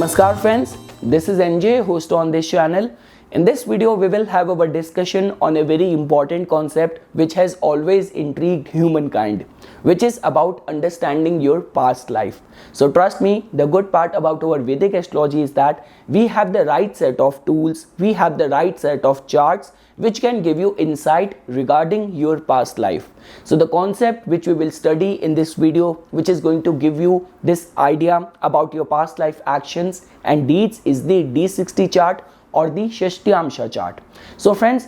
Namaskar friends, this is NJ, host on this channel. In this video, we will have our discussion on a very important concept which has always intrigued humankind, which is about understanding your past life. So trust me, the good part about our Vedic astrology is that we have the right set of tools, we have the right set of charts which can give you insight regarding your past life. So the concept which we will study in this video, which is going to give you this idea about your past life actions and deeds, is the D60 chart or the Shashtyamsha chart. So friends,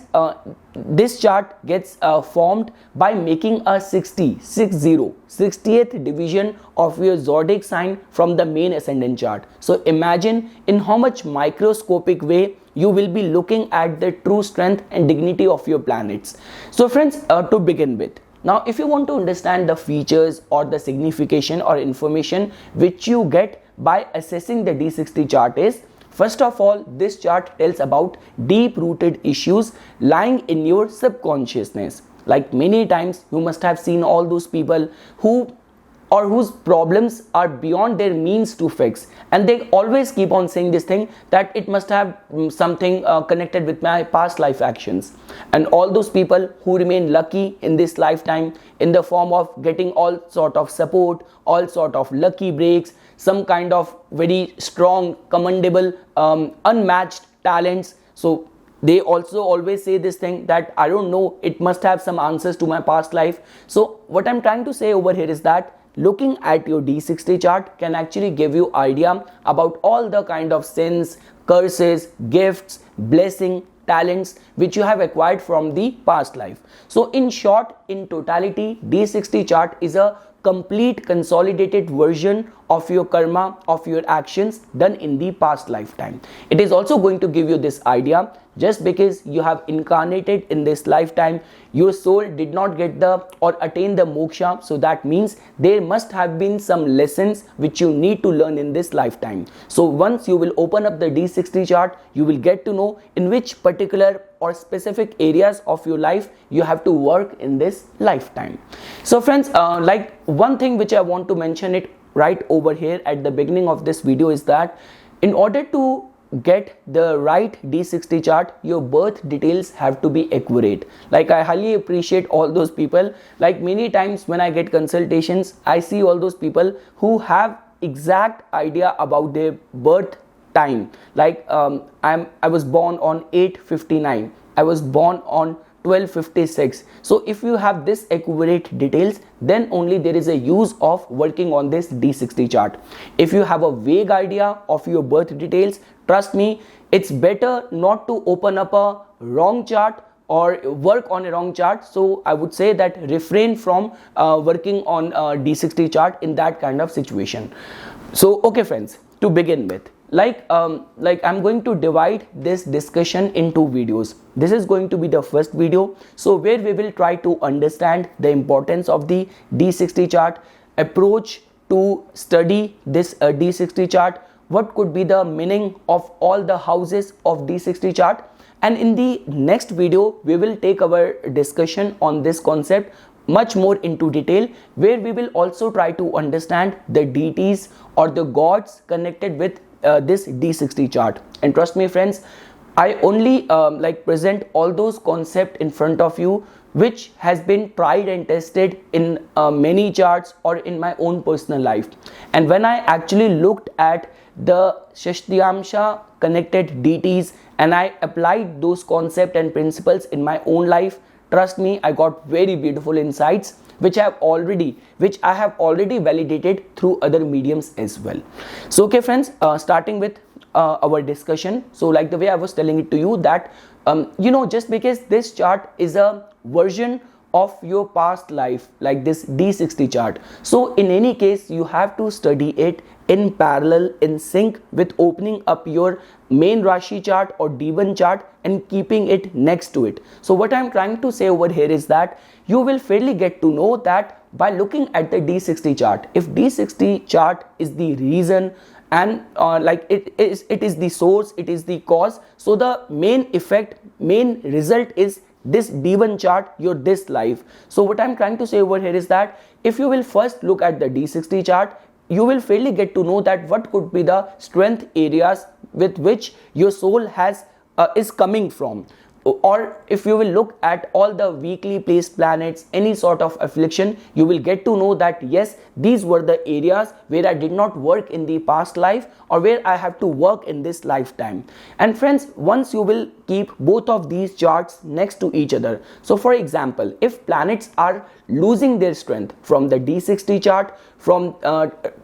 this chart gets formed by making a 60th division of your zodiac sign from the main ascendant chart. So imagine in how much microscopic way you will be looking at the true strength and dignity of your planets. So friends, to begin with, now if you want to understand the features or the signification or information which you get by assessing the D60 chart is, first of all, this chart tells about deep-rooted issues lying in your subconsciousness. Like many times you must have seen all those people whose problems are beyond their means to fix, and they always keep on saying this thing that it must have something connected with my past life actions. And all those people who remain lucky in this lifetime in the form of getting all sort of support, all sort of lucky breaks, some kind of very strong, commendable, unmatched talents. So they also always say this thing that I don't know, it must have some answers to my past life. So what I'm trying to say over here is that looking at your D60 chart can actually give you idea about all the kind of sins, curses, gifts, blessing, talents which you have acquired from the past life. So in short, in totality, D60 chart is a complete consolidated version of your karma, of your actions done in the past lifetime. It is also going to give you this idea, just because you have incarnated in this lifetime, your soul did not get the or attain the moksha, so that means there must have been some lessons which you need to learn in this lifetime. So once you will open up the D60 chart, you will get to know in which particular or specific areas of your life you have to work in this lifetime. So friends, like one thing which I want to mention it right over here at the beginning of this video is that in order to get the right D60 chart, your birth details have to be accurate. Like I highly appreciate all those people. Like many times when I get consultations, I see all those people who have exact idea about their birth time. Like I was born on 8:59. I was born on 12:56. So if you have this accurate details, then only there is a use of working on this D60 chart. If you have a vague idea of your birth details, trust me, it's better not to open up a wrong chart or work on a wrong chart. So I would say that refrain from working on a D60 chart in that kind of situation. So okay friends, to begin with, like I'm going to divide this discussion in two videos. This is going to be the first video, so where we will try to understand the importance of the D60 chart, approach to study this D60 chart, what could be the meaning of all the houses of D60 chart, and in the next video we will take our discussion on this concept much more into detail, where we will also try to understand the deities or the gods connected with this D60 chart. And trust me friends, I only present all those concepts in front of you which has been tried and tested in many charts or in my own personal life. And when I actually looked at the Shashtyamsha connected deities and I applied those concepts and principles in my own life, trust me, I got very beautiful insights which I have already validated through other mediums as well. So okay friends, starting with our discussion. So like the way I was telling it to you that just because this chart is a version of your past life, like this D60 chart, so in any case you have to study it in parallel, in sync with opening up your main Rashi chart or D1 chart and keeping it next to it. So what I'm trying to say over here is that you will fairly get to know that by looking at the D60 chart, if D60 chart is the reason and it is the source, it is the cause, so the main result is this D1 chart, this life. So what I'm trying to say over here is that if you will first look at the D60 chart, you will fairly get to know that what could be the strength areas with which your soul has is coming from. Or if you will look at all the weakly placed planets, any sort of affliction, you will get to know that yes, these were the areas where I did not work in the past life, or where I have to work in this lifetime. And friends, once you will keep both of these charts next to each other, so for example, if planets are losing their strength from the D60 chart, from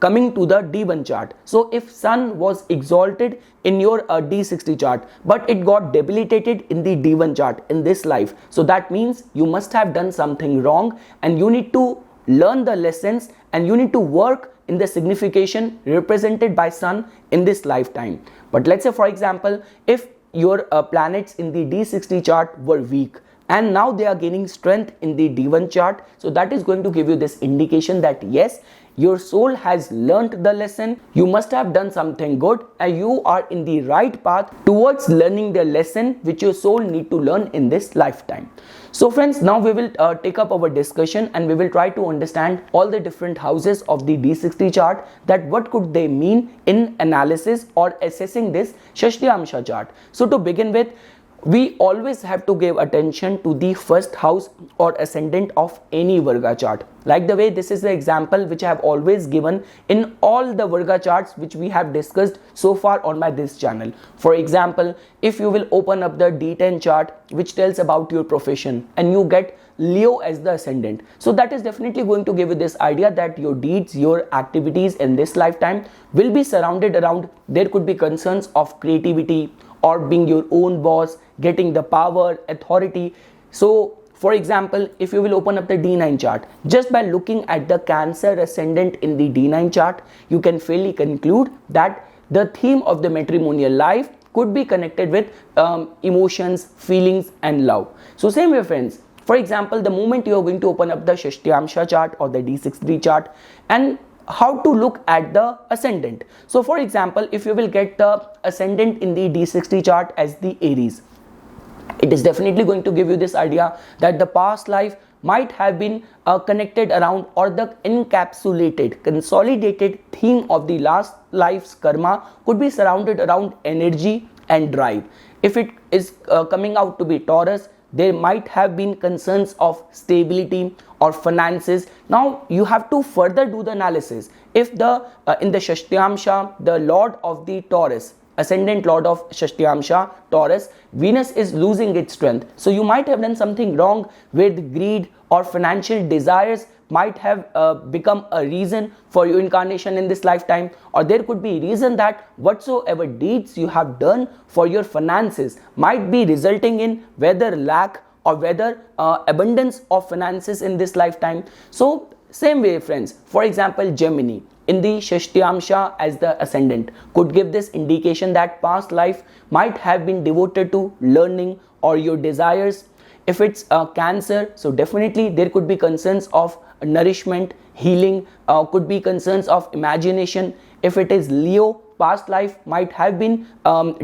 coming to the D1 chart, so if Sun was exalted in your D60 chart but it got debilitated in the D1 chart in this life, so that means you must have done something wrong, and you need to learn the lessons, and you need to work in the signification represented by Sun in this lifetime. But let's say, for example, if your planets in the D60 chart were weak and now they are gaining strength in the D1 chart, so that is going to give you this indication that yes, your soul has learnt the lesson, you must have done something good, and you are in the right path towards learning the lesson which your soul need to learn in this lifetime. So friends, now we will take up our discussion, and we will try to understand all the different houses of the D60 chart, that what could they mean in analysis or assessing this Shashtyamsha chart. So to begin with, we always have to give attention to the first house or ascendant of any Varga chart. Like the way this is the example which I have always given in all the Varga charts which we have discussed so far on this channel. For example, if you will open up the D10 chart which tells about your profession, and you get Leo as the ascendant, so that is definitely going to give you this idea that your deeds, your activities in this lifetime will be surrounded around, there could be concerns of creativity, or being your own boss, getting the power, authority. So for example, if you will open up the D9 chart, just by looking at the Cancer ascendant in the D9 chart, you can fairly conclude that the theme of the matrimonial life could be connected with emotions, feelings and love. So same way friends, for example, the moment you are going to open up the Shashtyamsha chart or the D63 chart, and how to look at the ascendant. So for example, if you will get the ascendant in the D60 chart as the Aries, it is definitely going to give you this idea that the past life might have been connected around, or the encapsulated, consolidated theme of the last life's karma could be surrounded around energy and drive. If it is coming out to be Taurus, there might have been concerns of stability or finances. Now you have to further do the analysis. If the in the Shashtyamsha, the lord of the Taurus, ascendant lord of Shashtyamsha, Taurus, Venus is losing its strength, so you might have done something wrong with greed, or financial desires might have become a reason for your incarnation in this lifetime, or there could be reason that whatsoever deeds you have done for your finances might be resulting in whether lack or whether abundance of finances in this lifetime. So same way friends, for example, Gemini in the Shashtyamsha as the ascendant could give this indication that past life might have been devoted to learning or your desires. If it's Cancer, so definitely there could be concerns of nourishment, healing, could be concerns of imagination. If it is Leo, past life might have been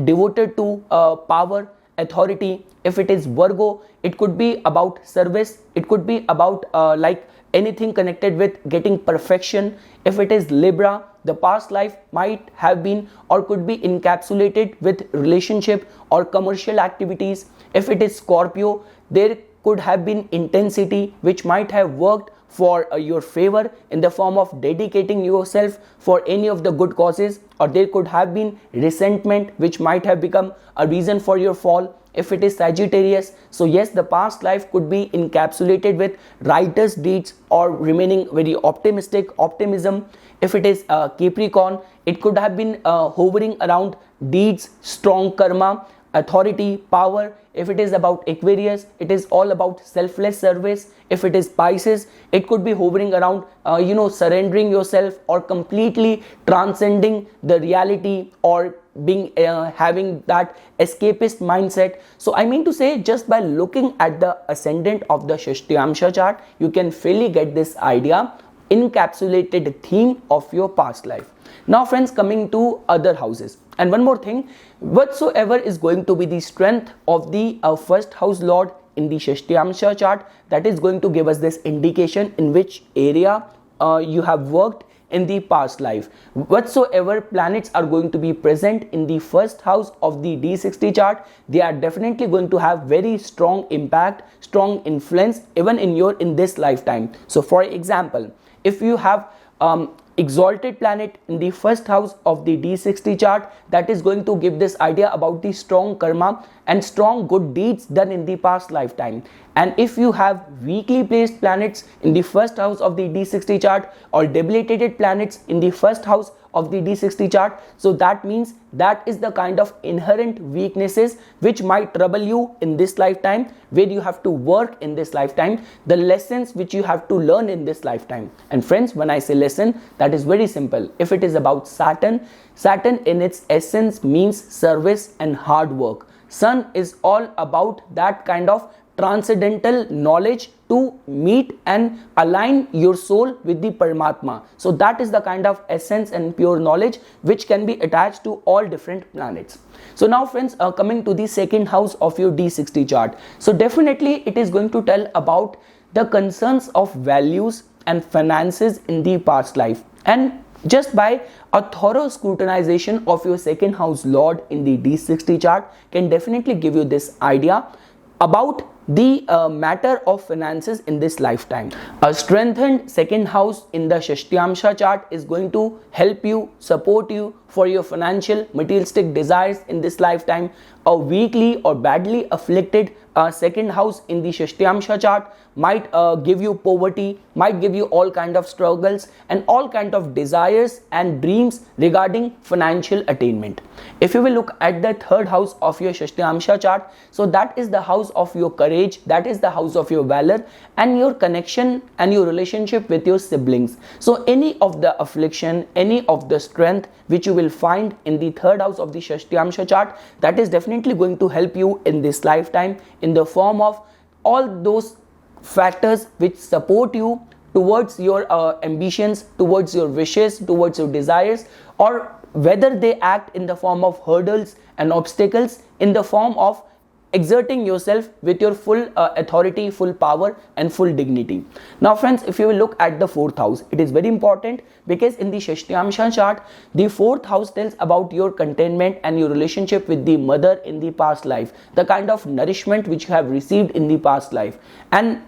devoted to power, authority. If it is Virgo, it could be about service, it could be about like anything connected with getting perfection. If it is Libra, the past life might have been or could be encapsulated with relationship or commercial activities. If it is Scorpio, there could have been intensity which might have worked for your favor in the form of dedicating yourself for any of the good causes, or there could have been resentment which might have become a reason for your fall. If it is Sagittarius, so yes, the past life could be encapsulated with righteous deeds or remaining very optimistic, optimism. If it is Capricorn, it could have been hovering around deeds, strong karma, authority, power. If it is about Aquarius, it is all about selfless service. If it is Pisces, it could be hovering around surrendering yourself or completely transcending the reality, or being having that escapist mindset. So I mean to say, just by looking at the ascendant of the Shashtyamsha chart, you can fairly get this idea, encapsulated theme of your past life. Now friends, coming to other houses, and one more thing, whatsoever is going to be the strength of the first house lord in the Shashtyamsha chart, that is going to give us this indication in which area you have worked in the past life. Whatsoever planets are going to be present in the first house of the D60 chart, they are definitely going to have very strong impact, strong influence even in this lifetime. So for example, if you have exalted planet in the first house of the D60 chart, that is going to give this idea about the strong karma and strong good deeds done in the past lifetime. And if you have weakly placed planets in the first house of the D60 chart or debilitated planets in the first house of the D60 chart, so that means that is the kind of inherent weaknesses which might trouble you in this lifetime, where you have to work in this lifetime, the lessons which you have to learn in this lifetime. And friends, when I say lesson, that is very simple. If it is about Saturn, Saturn in its essence means service and hard work. Sun is all about that kind of transcendental knowledge to meet and align your soul with the Paramatma. So that is the kind of essence and pure knowledge which can be attached to all different planets. So now friends, coming to the second house of your D60 chart. So definitely it is going to tell about the concerns of values and finances in the past life. And just by a thorough scrutinization of your second house lord in the D60 chart can definitely give you this idea about the matter of finances in this lifetime. A strengthened second house in the Shashtyamsha chart is going to help you, support you for your financial materialistic desires in this lifetime. A weakly or badly afflicted second house in the Shashtyamsha chart might give you poverty, might give you all kind of struggles and all kind of desires and dreams regarding financial attainment. If you will look at the third house of your Shashtyamsha chart, so that is the house of your courage, that is the house of your valor and your connection and your relationship with your siblings. So any of the affliction, any of the strength which you will find in the third house of the Shashtyamsha chart, that is definitely going to help you in this lifetime in the form of all those factors which support you towards your ambitions, towards your wishes, towards your desires, or whether they act in the form of hurdles and obstacles in the form of exerting yourself with your full authority, full power and full dignity. Now friends, if you will look at the fourth house, it is very important because in the Shashtyamsha chart, the fourth house tells about your contentment and your relationship with the mother in the past life, the kind of nourishment which you have received in the past life, and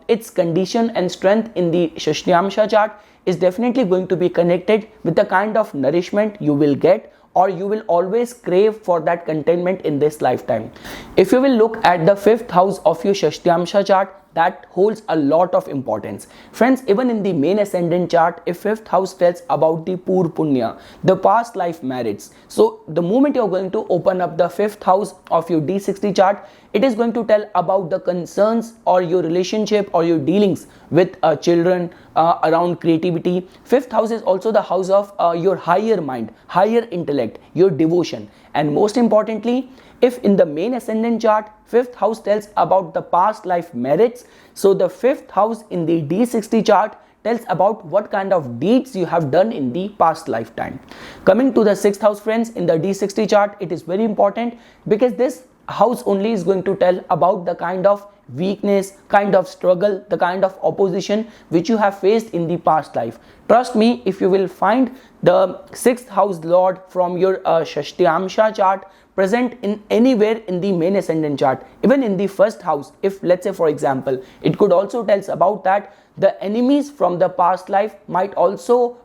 its condition and strength in the Shashtyamsha chart is definitely going to be connected with the kind of nourishment you will get, or you will always crave for that contentment in this lifetime. If you will look at the fifth house of your Shashtyamsha chart, that holds a lot of importance. Friends, even in the main ascendant chart, if fifth house tells about the Pur Punya, the past life merits. So the moment you're going to open up the fifth house of your D60 chart, it is going to tell about the concerns or your relationship or your dealings with children, around creativity. Fifth house is also the house of your higher mind, higher intellect, your devotion. And most importantly, if in the main ascendant chart, fifth house tells about the past life merits, so the fifth house in the D60 chart tells about what kind of deeds you have done in the past lifetime. Coming to the sixth house, friends, in the D60 chart, it is very important because this house only is going to tell about the kind of weakness, kind of struggle, the kind of opposition which you have faced in the past life. Trust me, if you will find the sixth house lord from your Shashtyamsha chart present in anywhere in the main ascendant chart, even in the first house, if let's say for example, it could also tells about that the enemies from the past life might also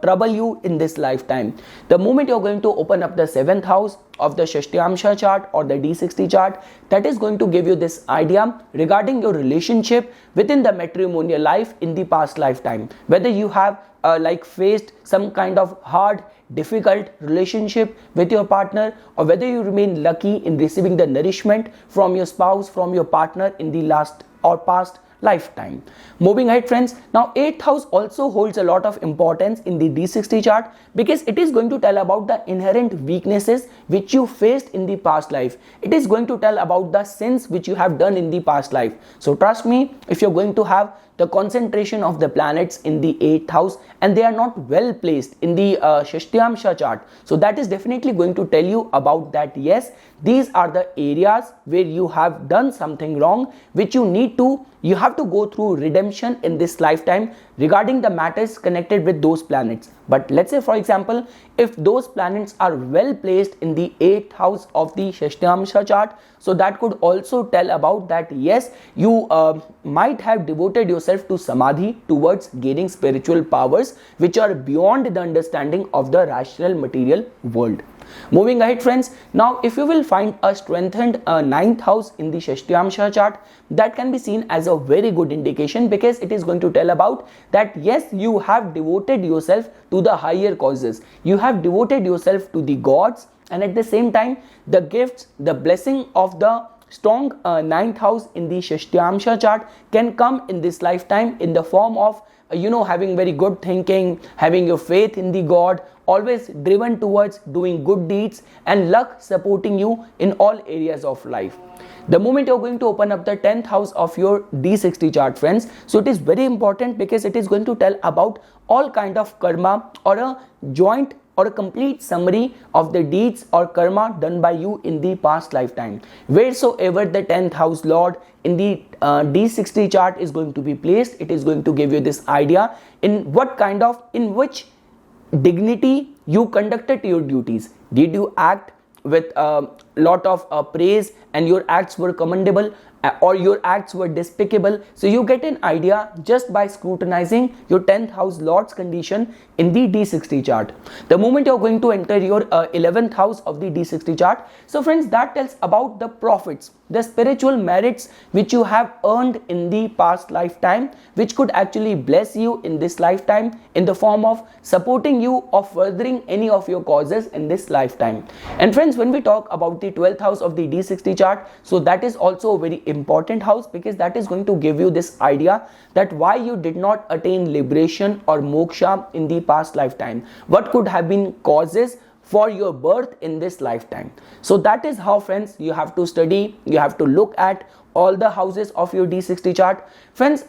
trouble you in this lifetime. The moment you're going to open up the seventh house of the Shashtyamsha chart or the D60 chart, that is going to give you this idea regarding your relationship within the matrimonial life in the past lifetime, whether you have faced some kind of hard, difficult relationship with your partner, or whether you remain lucky in receiving the nourishment from your spouse, from your partner in the last or past lifetime. Moving ahead, friends, now 8th house also holds a lot of importance in the D60 chart because it is going to tell about the inherent weaknesses which you faced in the past life. It is going to tell about the sins which you have done in the past life. So trust me, if you're going to have the concentration of the planets in the 8th house and they are not well placed in the Shashtyamsha chart, so that is definitely going to tell you about that yes, these are the areas where you have done something wrong which you have have to go through redemption in this lifetime regarding the matters connected with those planets. But let's say, for example, if those planets are well placed in the 8th house of the Shashtamsha chart, so that could also tell about that yes, you might have devoted yourself to samadhi, towards gaining spiritual powers which are beyond the understanding of the rational material world. Moving ahead, friends, now if you will find a strengthened 9th house in the Shashtyamsha chart, that can be seen as a very good indication, because it is going to tell about that yes, you have devoted yourself to the higher causes, you have devoted yourself to the gods, and at the same time the gifts, the blessing of the strong 9th house in the Shashtyamsha chart can come in this lifetime in the form of having very good thinking, having your faith in the God, always driven towards doing good deeds, and luck supporting you in all areas of life. The moment you're going to open up the 10th house of your D60 chart, friends, so it is very important, because it is going to tell about all kind of karma, or a joint or a complete summary of the deeds or karma done by you in the past lifetime. Wheresoever the 10th house lord in the D60 chart is going to be placed, it is going to give you this idea in which dignity you conducted your duties. Did you act with a lot of praise and your acts were commendable, or your acts were despicable? So you get an idea just by scrutinizing your 10th house lord's condition in the D60 chart. The moment you're going to enter your 11th house of the D60 chart, so friends, that tells about the profits, the spiritual merits which you have earned in the past lifetime, which could actually bless you in this lifetime in the form of supporting you or furthering any of your causes in this lifetime. And friends, when we talk about the 12th house of the D60 chart, so that is also a very important house, because that is going to give you this idea that why you did not attain liberation or moksha in the past lifetime, what could have been causes for your birth in this lifetime. So that is how, friends, you have to study, you have to look at all the houses of your D60 chart. Friends,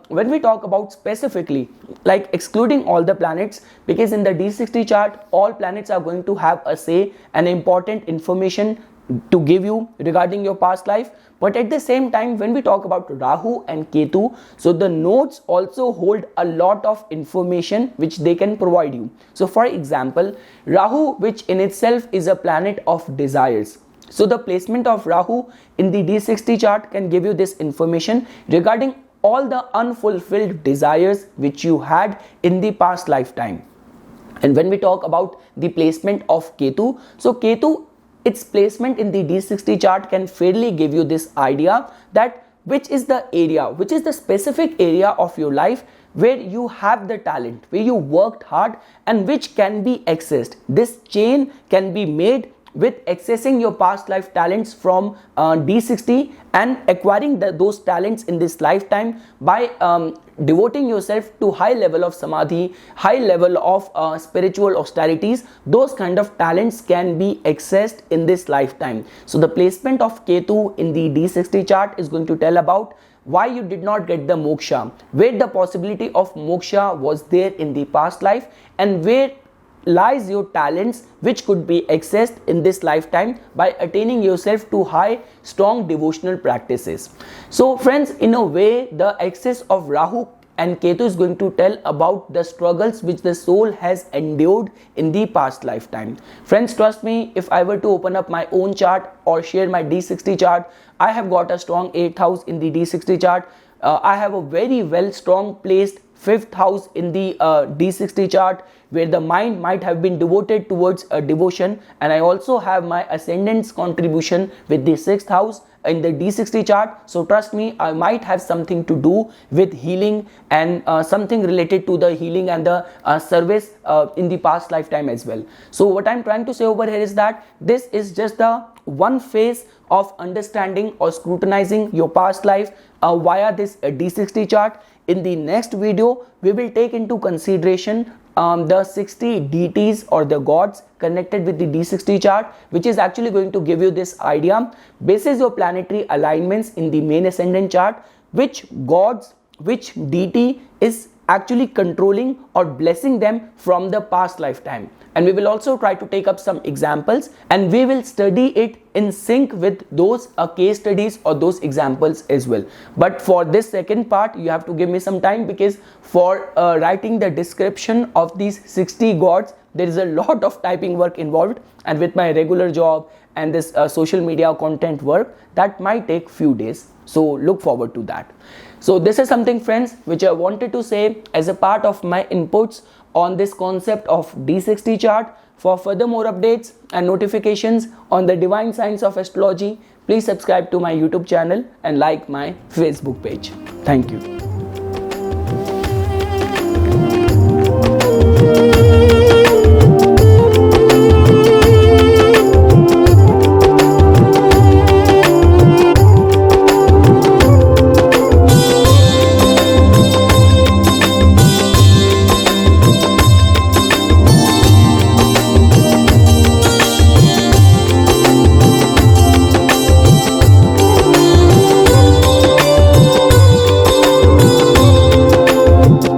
when we talk about specifically, like excluding all the planets, because in the D60 chart all planets are going to have a say and important information to give you regarding your past life. But at the same time, when we talk about Rahu and Ketu, so the nodes also hold a lot of information which they can provide you. So for example, Rahu, which in itself is a planet of desires, so the placement of Rahu in the D60 chart can give you this information regarding all the unfulfilled desires which you had in the past lifetime. And when we talk about the placement of Ketu, so Ketu, its placement in the D60 chart can fairly give you this idea that which is the area, which is the specific area of your life where you have the talent, where you worked hard, and which can be accessed. This chain can be made with accessing your past life talents from D60 and acquiring those talents in this lifetime by devoting yourself to high level of samadhi, high level of spiritual austerities. Those kind of talents can be accessed in this lifetime. So the placement of Ketu in the D60 chart is going to tell about why you did not get the moksha, where the possibility of moksha was there in the past life, and where lies your talents which could be accessed in this lifetime by attaining yourself to high strong devotional practices. So friends, in a way, the access of Rahu and Ketu is going to tell about the struggles which the soul has endured in the past lifetime. Friends, trust me, if I were to open up my own chart or share my D60 chart, I have got a strong 8th house in the D60 chart. I have a very well strong placed 5th house in the D60 chart, where the mind might have been devoted towards a devotion, and I also have my ascendant's contribution with the 6th house in the D60 chart. So trust me, I might have something to do with healing and something related to the healing and the service in the past lifetime as well. So what I'm trying to say over here is that this is just the one phase of understanding or scrutinizing your past life via this D60 chart. In the next video, we will take into consideration the 60 deities or the gods connected with the D60 chart, which is actually going to give you this idea, basis your planetary alignments in the main ascendant chart, which gods, which deity is actually controlling or blessing them from the past lifetime. And we will also try to take up some examples and we will study it in sync with those case studies or those examples as well. But for this second part, you have to give me some time, because for writing the description of these 60 gods, there is a lot of typing work involved, and with my regular job and this social media content work, that might take few days. So look forward to that. So this is something, friends, which I wanted to say as a part of my inputs on this concept of D60 chart. For further more updates and notifications on the divine science of astrology, please subscribe to my YouTube channel and like my Facebook page. Thank you.